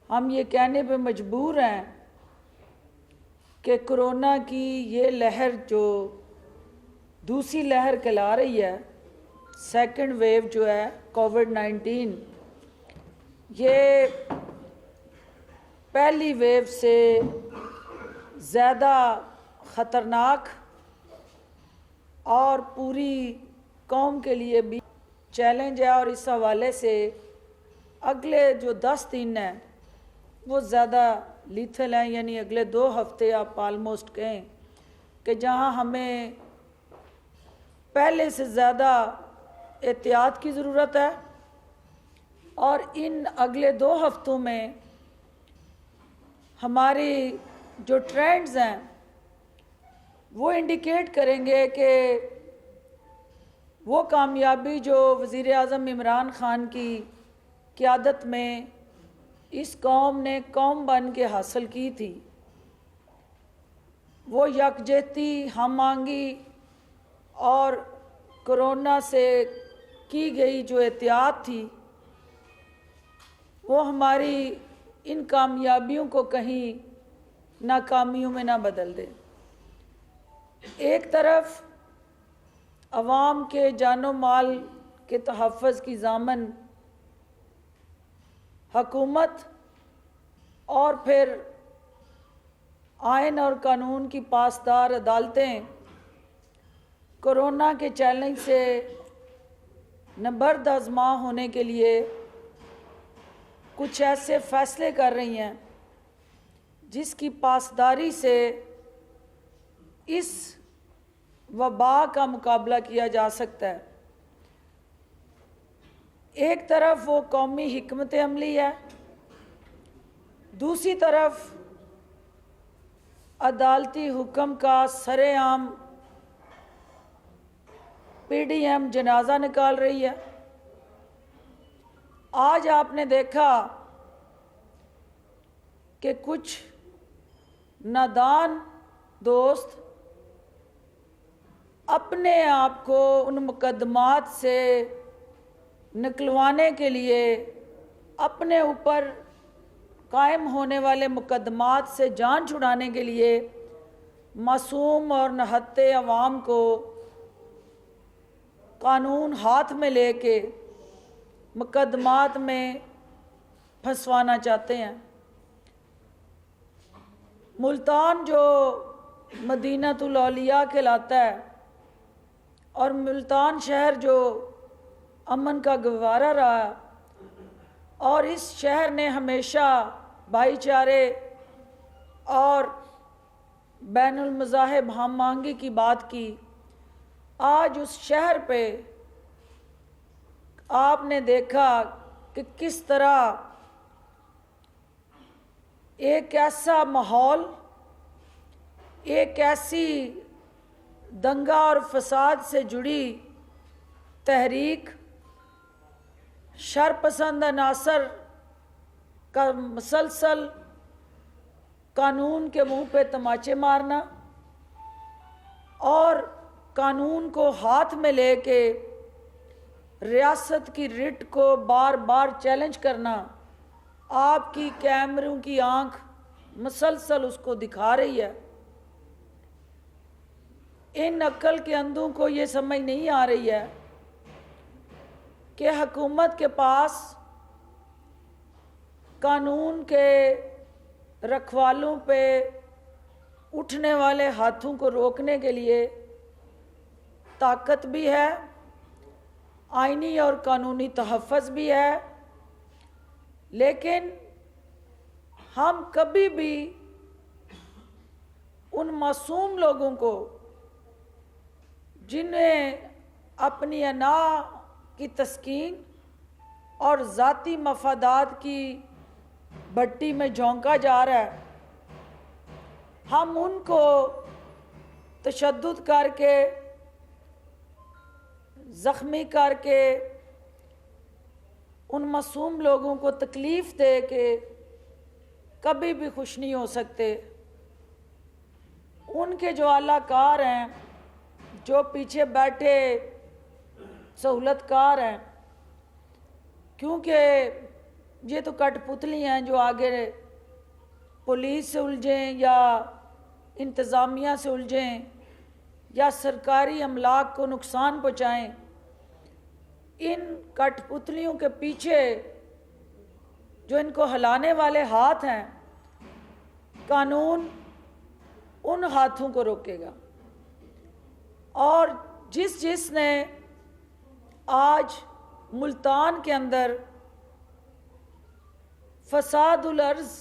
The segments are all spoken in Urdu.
ہم یہ کہنے پہ مجبور ہیں کہ کرونا کی یہ لہر جو دوسری لہر کہلا رہی ہے، سیکنڈ ویو جو ہے کووڈ-19، یہ پہلی ویو سے زیادہ خطرناک اور پوری قوم کے لیے بھی چیلنج ہے، اور اس حوالے سے اگلے جو 10 دن ہیں وہ زیادہ لیتھل ہیں، یعنی اگلے 2 ہفتے آپ آلموسٹ کہیں کہ جہاں ہمیں پہلے سے زیادہ احتیاط کی ضرورت ہے، اور ان اگلے 2 ہفتوں میں ہماری جو ٹرینڈز ہیں وہ انڈیکیٹ کریں گے کہ وہ کامیابی جو وزیر اعظم عمران خان کی قیادت میں اس قوم نے قوم بن کے حاصل کی تھی، وہ یکجہتی، ہم آہنگی اور کرونا سے کی گئی جو احتیاط تھی وہ ہماری ان کامیابیوں کو کہیں ناکامیوں میں نہ بدل دے۔ ایک طرف عوام کے جان و مال کے تحفظ کی ضامن حکومت اور پھر آئین اور قانون کی پاسدار عدالتیں کرونا کے چیلنج سے نبرد آزما ہونے کے لیے کچھ ایسے فیصلے کر رہی ہیں جس کی پاسداری سے اس وبا کا مقابلہ کیا جا سکتا ہے۔ ایک طرف وہ قومی حکمت عملی ہے، دوسری طرف عدالتی حکم کا سر عام پی ڈی ایم جنازہ نکال رہی ہے۔ آج آپ نے دیکھا کہ کچھ نادان دوست اپنے آپ کو ان مقدمات سے نکلوانے کے لیے، اپنے اوپر قائم ہونے والے مقدمات سے جان چھڑانے کے لیے معصوم اور نہتے عوام کو قانون ہاتھ میں لے کے مقدمات میں پھنسوانا چاہتے ہیں۔ ملتان جو مدینۃ الاولیاء کہلاتا ہے اور ملتان شہر جو امن کا گہوارہ رہا، اور اس شہر نے ہمیشہ بھائی چارے اور بین المذاہب ہم آہنگی کی بات کی، آج اس شہر پہ آپ نے دیکھا کہ کس طرح ایک ایسا ماحول، ایک ایسی دنگا اور فساد سے جڑی تحریک، شرپسند عناصر کا مسلسل قانون کے منہ پہ تماچے مارنا اور قانون کو ہاتھ میں لے کے ریاست کی رٹ کو بار بار چیلنج کرنا، آپ کی کیمروں کی آنکھ مسلسل اس کو دکھا رہی ہے۔ ان عقل کے اندھوں کو یہ سمجھ نہیں آ رہی ہے کہ حکومت کے پاس قانون کے رکھوالوں پہ اٹھنے والے ہاتھوں کو روکنے کے لیے طاقت بھی ہے، آئینی اور قانونی تحفظ بھی ہے، لیکن ہم کبھی بھی ان معصوم لوگوں کو جنہیں اپنی انا کی تسکین اور ذاتی مفادات کی بھٹی میں جھونکا جا رہا ہے، ہم ان کو تشدد کر کے، زخمی کر کے، ان معصوم لوگوں کو تکلیف دے کے کبھی بھی خوش نہیں ہو سکتے۔ ان کے جو اعلیٰ کار ہیں، جو پیچھے بیٹھے سہولت کار ہیں، کیونکہ یہ تو کٹ پتلی ہیں جو آگے پولیس سے الجھیں یا انتظامیہ سے الجھیں یا سرکاری املاک کو نقصان پہنچائیں. ان کٹ پتلیوں کے پیچھے جو ان کو ہلانے والے ہاتھ ہیں، قانون ان ہاتھوں کو روکے گا. اور جس نے آج ملتان کے اندر فساد الارض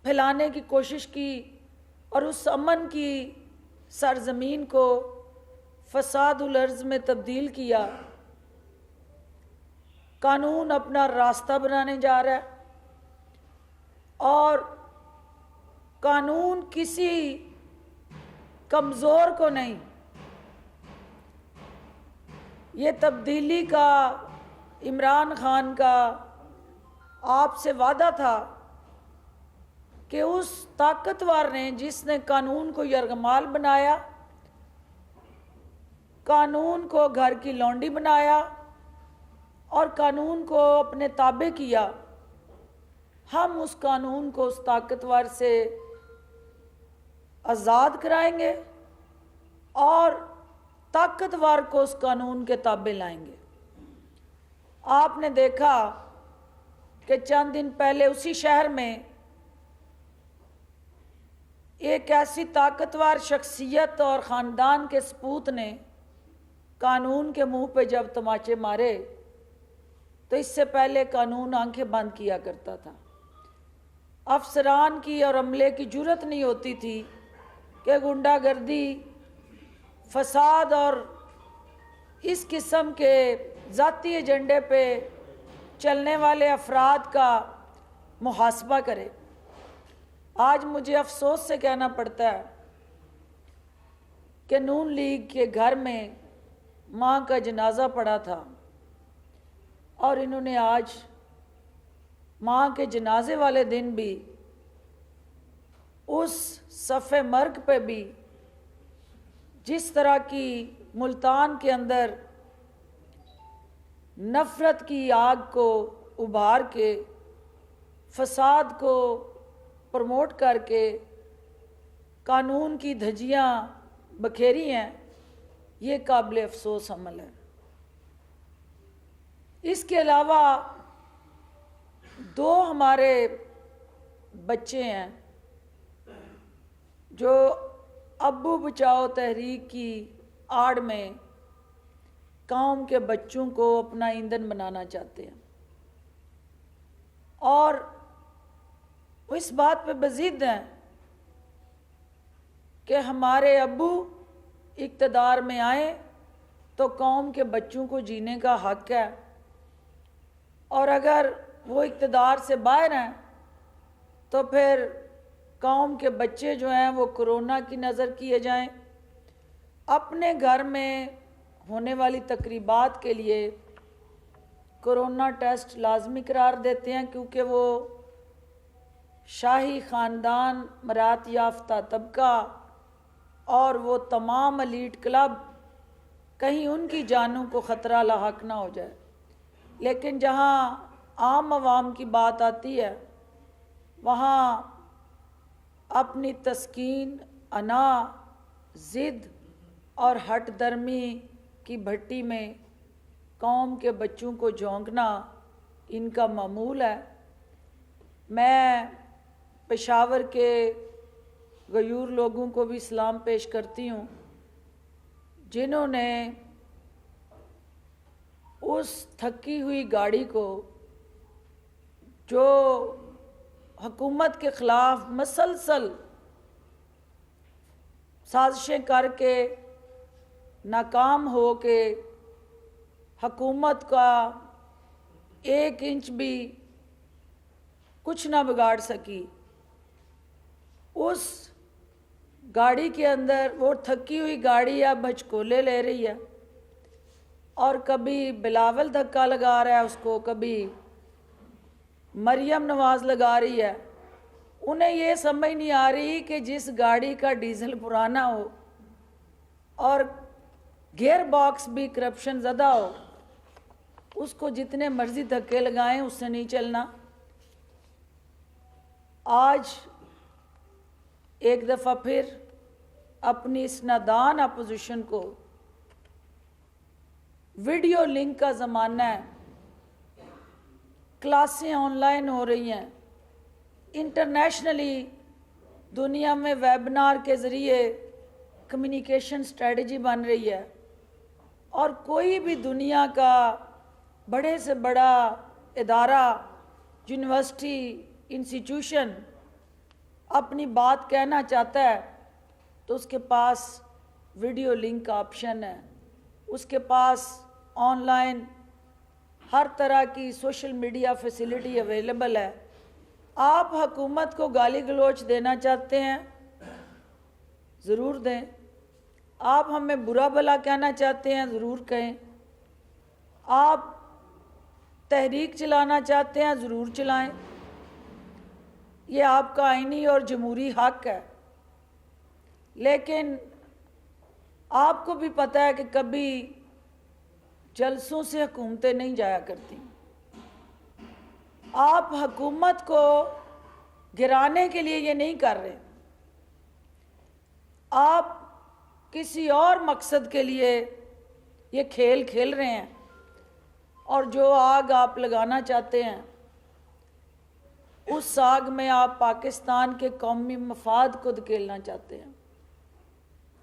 پھیلانے کی کوشش کی اور اس امن کی سرزمین کو فساد الارض میں تبدیل کیا، قانون اپنا راستہ بنانے جا رہا ہے. اور قانون کسی کمزور کو نہیں، یہ تبدیلی کا عمران خان کا آپ سے وعدہ تھا کہ اس طاقتور نے جس نے قانون کو یرغمال بنایا، قانون کو گھر کی لونڈی بنایا اور قانون کو اپنے تابع کیا، ہم اس قانون کو اس طاقتور سے آزاد کرائیں گے اور طاقتور کو اس قانون کے تابع لائیں گے. آپ نے دیکھا کہ چند دن پہلے اسی شہر میں ایک ایسی طاقتور شخصیت اور خاندان کے سپوت نے قانون کے منہ پہ جب تماچے مارے تو اس سے پہلے قانون آنکھیں بند کیا کرتا تھا. افسران کی اور عملے کی جرت نہیں ہوتی تھی کہ غنڈہ گردی، فساد اور اس قسم کے ذاتی ایجنڈے پہ چلنے والے افراد کا محاسبہ کرے. آج مجھے افسوس سے کہنا پڑتا ہے کہ نون لیگ کے گھر میں ماں کا جنازہ پڑا تھا اور انہوں نے آج ماں کے جنازے والے دن بھی اس صف مرگ پہ بھی جس طرح کی ملتان کے اندر نفرت کی آگ کو ابھار کے فساد کو پروموٹ کر کے قانون کی دھجیاں بکھیری ہیں، یہ قابل افسوس عمل ہے. اس کے علاوہ دو ہمارے بچے ہیں جو ابو بچاؤ تحریک کی آڑ میں قوم کے بچوں کو اپنا ایندھن بنانا چاہتے ہیں، اور وہ اس بات پہ بضد ہیں کہ ہمارے ابو اقتدار میں آئیں تو قوم کے بچوں کو جینے کا حق ہے، اور اگر وہ اقتدار سے باہر ہیں تو پھر قوم کے بچے جو ہیں وہ کرونا کی نظر کیے جائیں. اپنے گھر میں ہونے والی تقریبات کے لیے کرونا ٹیسٹ لازمی قرار دیتے ہیں کیونکہ وہ شاہی خاندان، مرات یافتہ طبقہ اور وہ تمام ایلیٹ کلب کہیں ان کی جانوں کو خطرہ لاحق نہ ہو جائے. لیکن جہاں عام عوام کی بات آتی ہے وہاں اپنی تسکین، انا، ضد اور ہٹ درمی کی بھٹی میں قوم کے بچوں کو جھونکنا ان کا معمول ہے. میں پشاور کے غیور لوگوں کو بھی سلام پیش کرتی ہوں جنہوں نے اس تھکی ہوئی گاڑی کو جو حکومت کے خلاف مسلسل سازشیں کر کے ناکام ہو کے حکومت کا ایک انچ بھی کچھ نہ بگاڑ سکی، اس گاڑی کے اندر وہ تھکی ہوئی گاڑی اب ہچکولے لے رہی ہے اور کبھی بلاول دھکا لگا رہا ہے اس کو، کبھی مریم نواز لگا رہی ہے. انہیں یہ سمجھ نہیں آ رہی کہ جس گاڑی کا ڈیزل پرانا ہو اور گیئر باکس بھی کرپشن زدہ ہو اس کو جتنے مرضی دھکے لگائیں اس سے نہیں چلنا۔ آج ایک دفعہ پھر اپنی اس نادان اپوزیشن کو، ویڈیو لنک کا زمانہ ہے، کلاسیں آن لائن ہو رہی ہیں، انٹرنیشنلی دنیا میں ویبنار کے ذریعے کمیونیکیشن اسٹریٹجی بن رہی ہے، اور کوئی بھی دنیا کا بڑے سے بڑا ادارہ، یونیورسٹی، انسٹیٹیوشن اپنی بات کہنا چاہتا ہے تو اس کے پاس ویڈیو لنک کا آپشن ہے، اس کے پاس آن لائن ہر طرح کی سوشل میڈیا فیسلٹی اویلیبل ہے۔ آپ حکومت کو گالی گلوچ دینا چاہتے ہیں، ضرور دیں۔ آپ ہمیں برا بھلا کہنا چاہتے ہیں، ضرور کہیں۔ آپ تحریک چلانا چاہتے ہیں، ضرور چلائیں، یہ آپ کا آئینی اور جمہوری حق ہے۔ لیکن آپ کو بھی پتہ ہے کہ کبھی جلسوں سے حکومتیں نہیں جایا کرتی۔ آپ حکومت کو گرانے کے لیے یہ نہیں کر رہے، آپ کسی اور مقصد کے لیے یہ کھیل کھیل رہے ہیں، اور جو آگ آپ لگانا چاہتے ہیں اس آگ میں آپ پاکستان کے قومی مفاد کو دھکیلنا چاہتے ہیں۔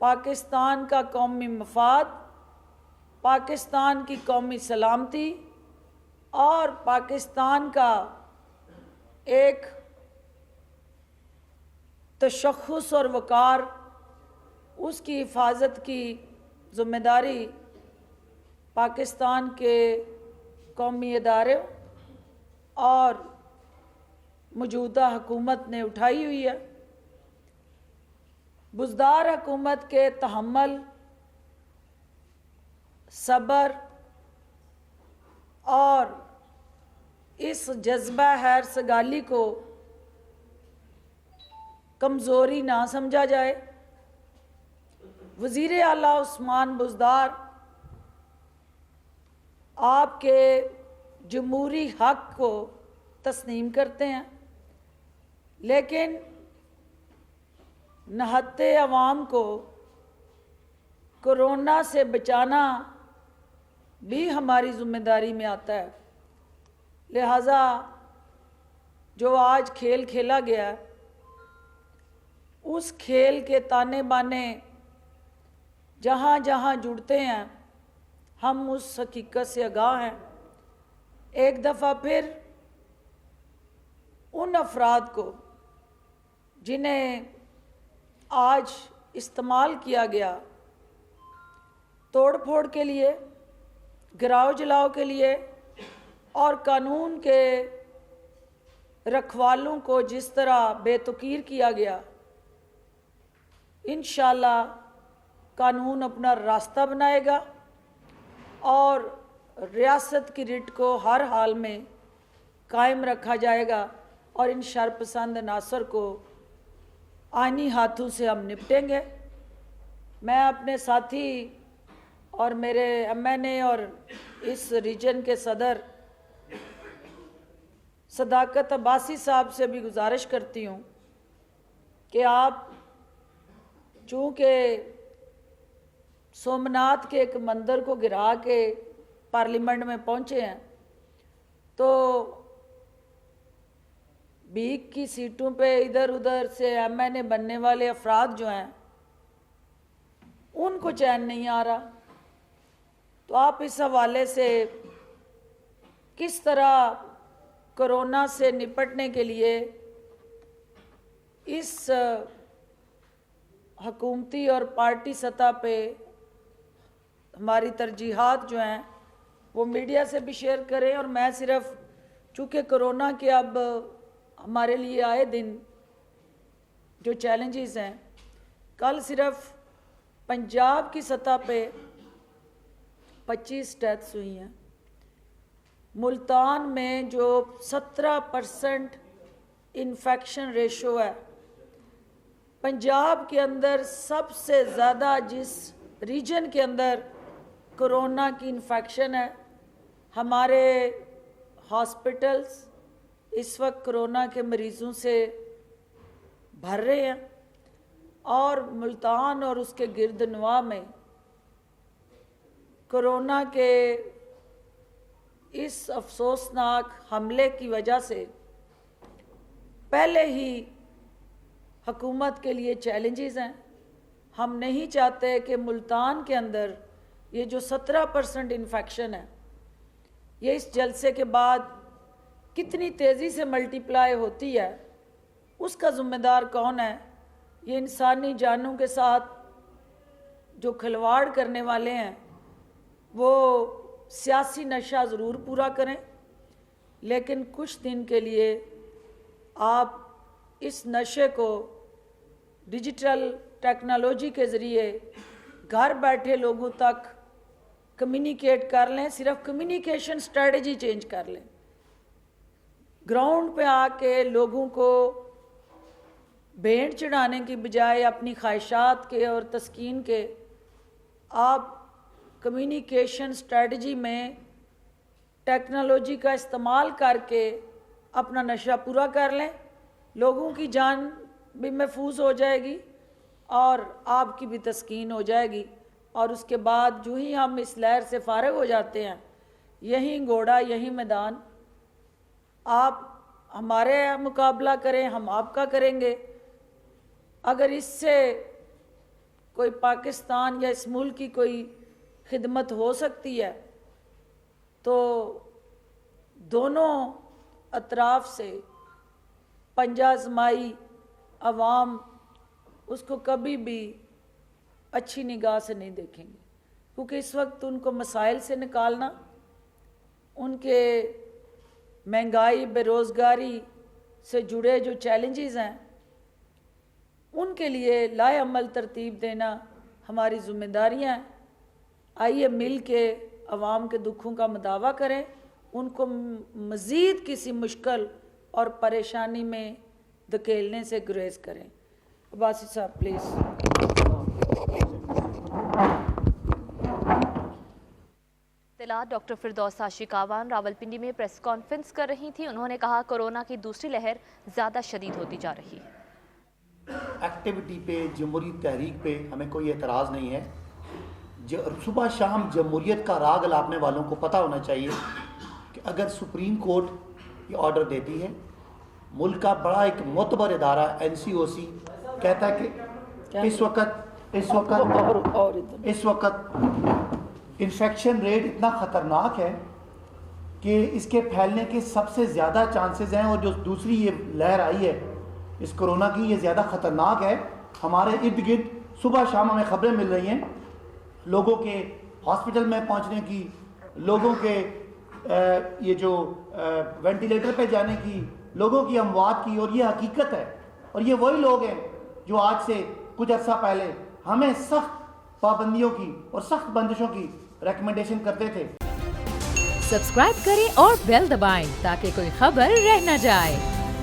پاکستان کا قومی مفاد، پاکستان کی قومی سلامتی اور پاکستان کا ایک تشخص اور وقار، اس کی حفاظت کی ذمہ داری پاکستان کے قومی ادارے اور موجودہ حکومت نے اٹھائی ہوئی ہے۔ بزدار حکومت کے تحمل، صبر اور اس جذبہ خیر سگالی کو کمزوری نہ سمجھا جائے۔ وزیر اعلیٰ عثمان بزدار آپ کے جمہوری حق کو تسلیم کرتے ہیں، لیکن نہتے عوام کو کورونا سے بچانا بھی ہماری ذمہ داری میں آتا ہے۔ لہٰذا جو آج کھیل کھیلا گیا، اس کھیل کے تانے بانے جہاں جہاں جڑتے ہیں، ہم اس حقیقت سے آگاہ ہیں۔ ایک دفعہ پھر ان افراد کو جنہیں آج استعمال کیا گیا توڑ پھوڑ کے لیے، گراؤ جلاؤ کے لیے، اور قانون کے رکھوالوں کو جس طرح بے توقیر کیا گیا، انشاءاللہ قانون اپنا راستہ بنائے گا اور ریاست کی رٹ کو ہر حال میں قائم رکھا جائے گا، اور ان شرپسند عناصر کو آئینی ہاتھوں سے ہم نپٹیں گے۔ میں اپنے ساتھی اور میرے MNA اور اس ریجن کے صدر صداقت عباسی صاحب سے بھی گزارش کرتی ہوں کہ آپ چونکہ سومناتھ کے ایک مندر کو گرا کے پارلیمنٹ میں پہنچے ہیں، تو بیک کی سیٹوں پہ ادھر ادھر سے MNA بننے والے افراد جو ہیں ان کو چین نہیں آ رہا، تو آپ اس حوالے سے کس طرح کورونا سے نپٹنے کے لیے اس حکومتی اور پارٹی سطح پہ ہماری ترجیحات جو ہیں وہ میڈیا سے بھی شیئر کریں۔ اور میں صرف چونکہ کورونا کے اب ہمارے لیے آئے دن جو چیلنجز ہیں، کل صرف پنجاب کی سطح پہ 25 ڈیتھس ہوئی ہیں، ملتان میں جو 17% انفیکشن ریشو ہے، پنجاب کے اندر سب سے زیادہ جس ریجن کے اندر کورونا کی انفیکشن ہے، ہمارے ہاسپٹلس اس وقت کرونا کے مریضوں سے بھر رہے ہیں اور ملتان اور اس کے گرد نواح میں کرونا کے اس افسوسناک حملے کی وجہ سے پہلے ہی حکومت کے لیے چیلنجز ہیں. ہم نہیں چاہتے کہ ملتان کے اندر یہ جو 17% انفیکشن ہے یہ اس جلسے کے بعد کتنی تیزی سے ملٹیپلائی ہوتی ہے. اس کا ذمہ دار کون ہے؟ یہ انسانی جانوں کے ساتھ جو کھلواڑ کرنے والے ہیں وہ سیاسی نشہ ضرور پورا کریں، لیکن کچھ دن کے لیے آپ اس نشے کو ڈیجیٹل ٹیکنالوجی کے ذریعے گھر بیٹھے لوگوں تک کمیونیکیٹ کر لیں. صرف کمیونیکیشن سٹریٹجی چینج کر لیں. گراؤنڈ پہ آ کے لوگوں کو بھیٹ چڑھانے کی بجائے اپنی خواہشات کے اور تسکین کے آپ کمیونیکیشن سٹریٹجی میں ٹیکنالوجی کا استعمال کر کے اپنا نشہ پورا کر لیں. لوگوں کی جان بھی محفوظ ہو جائے گی اور آپ کی بھی تسکین ہو جائے گی. اور اس کے بعد جو ہی ہم اس لہر سے فارغ ہو جاتے ہیں، یہی گھوڑا یہی میدان، آپ ہمارے مقابلہ کریں، ہم آپ کا کریں گے. اگر اس سے کوئی پاکستان یا اس ملک کی کوئی خدمت ہو سکتی ہے تو دونوں اطراف سے پنجہ آزمائی عوام اس کو کبھی بھی اچھی نگاہ سے نہیں دیکھیں گے، کیونکہ اس وقت ان کو مسائل سے نکالنا، ان کے مہنگائی بے روزگاری سے جڑے جو چیلنجز ہیں ان کے لیے لائے عمل ترتیب دینا ہماری ذمہ داریاں ہیں. آئیے مل کے عوام کے دکھوں کا مداوع کریں، ان کو مزید کسی مشکل اور پریشانی میں دھکیلنے سے گریز کریں. عباسی صاحب پلیز. اطلاعات ڈاکٹر فردوس عاشقاوان راولپنڈی میں پریس کانفرنس کر رہی تھیں. انہوں نے کہا کورونا کی دوسری لہر زیادہ شدید ہوتی جا رہی ہے. ایکٹیویٹی پہ، جمہوری تحریک پہ ہمیں کوئی اعتراض نہیں ہے. صبح شام جمہوریت کا راگ الاپنے والوں کو پتہ ہونا چاہیے کہ اگر سپریم کورٹ یہ آرڈر دیتی ہے، ملک کا بڑا ایک معتبر ادارہ NCOC کہتا ہے کہ اس وقت انفیکشن ریٹ اتنا خطرناک ہے کہ اس کے پھیلنے کے سب سے زیادہ چانسز ہیں، اور جو دوسری یہ لہر آئی ہے اس کرونا کی، یہ زیادہ خطرناک ہے. ہمارے ارد گرد صبح شام ہمیں خبریں مل رہی ہیں لوگوں کے ہاسپٹل میں پہنچنے کی، لوگوں کے یہ جو وینٹیلیٹر پہ جانے کی، لوگوں کی اموات کی، اور یہ حقیقت ہے. اور یہ وہی لوگ ہیں جو آج سے کچھ عرصہ پہلے ہمیں سخت پابندیوں کی اور سخت بندشوں کی ریکمنڈیشن کرتے تھے. سبسکرائب کریں اور بیل دبائیں تاکہ کوئی خبر رہ نہ جائے.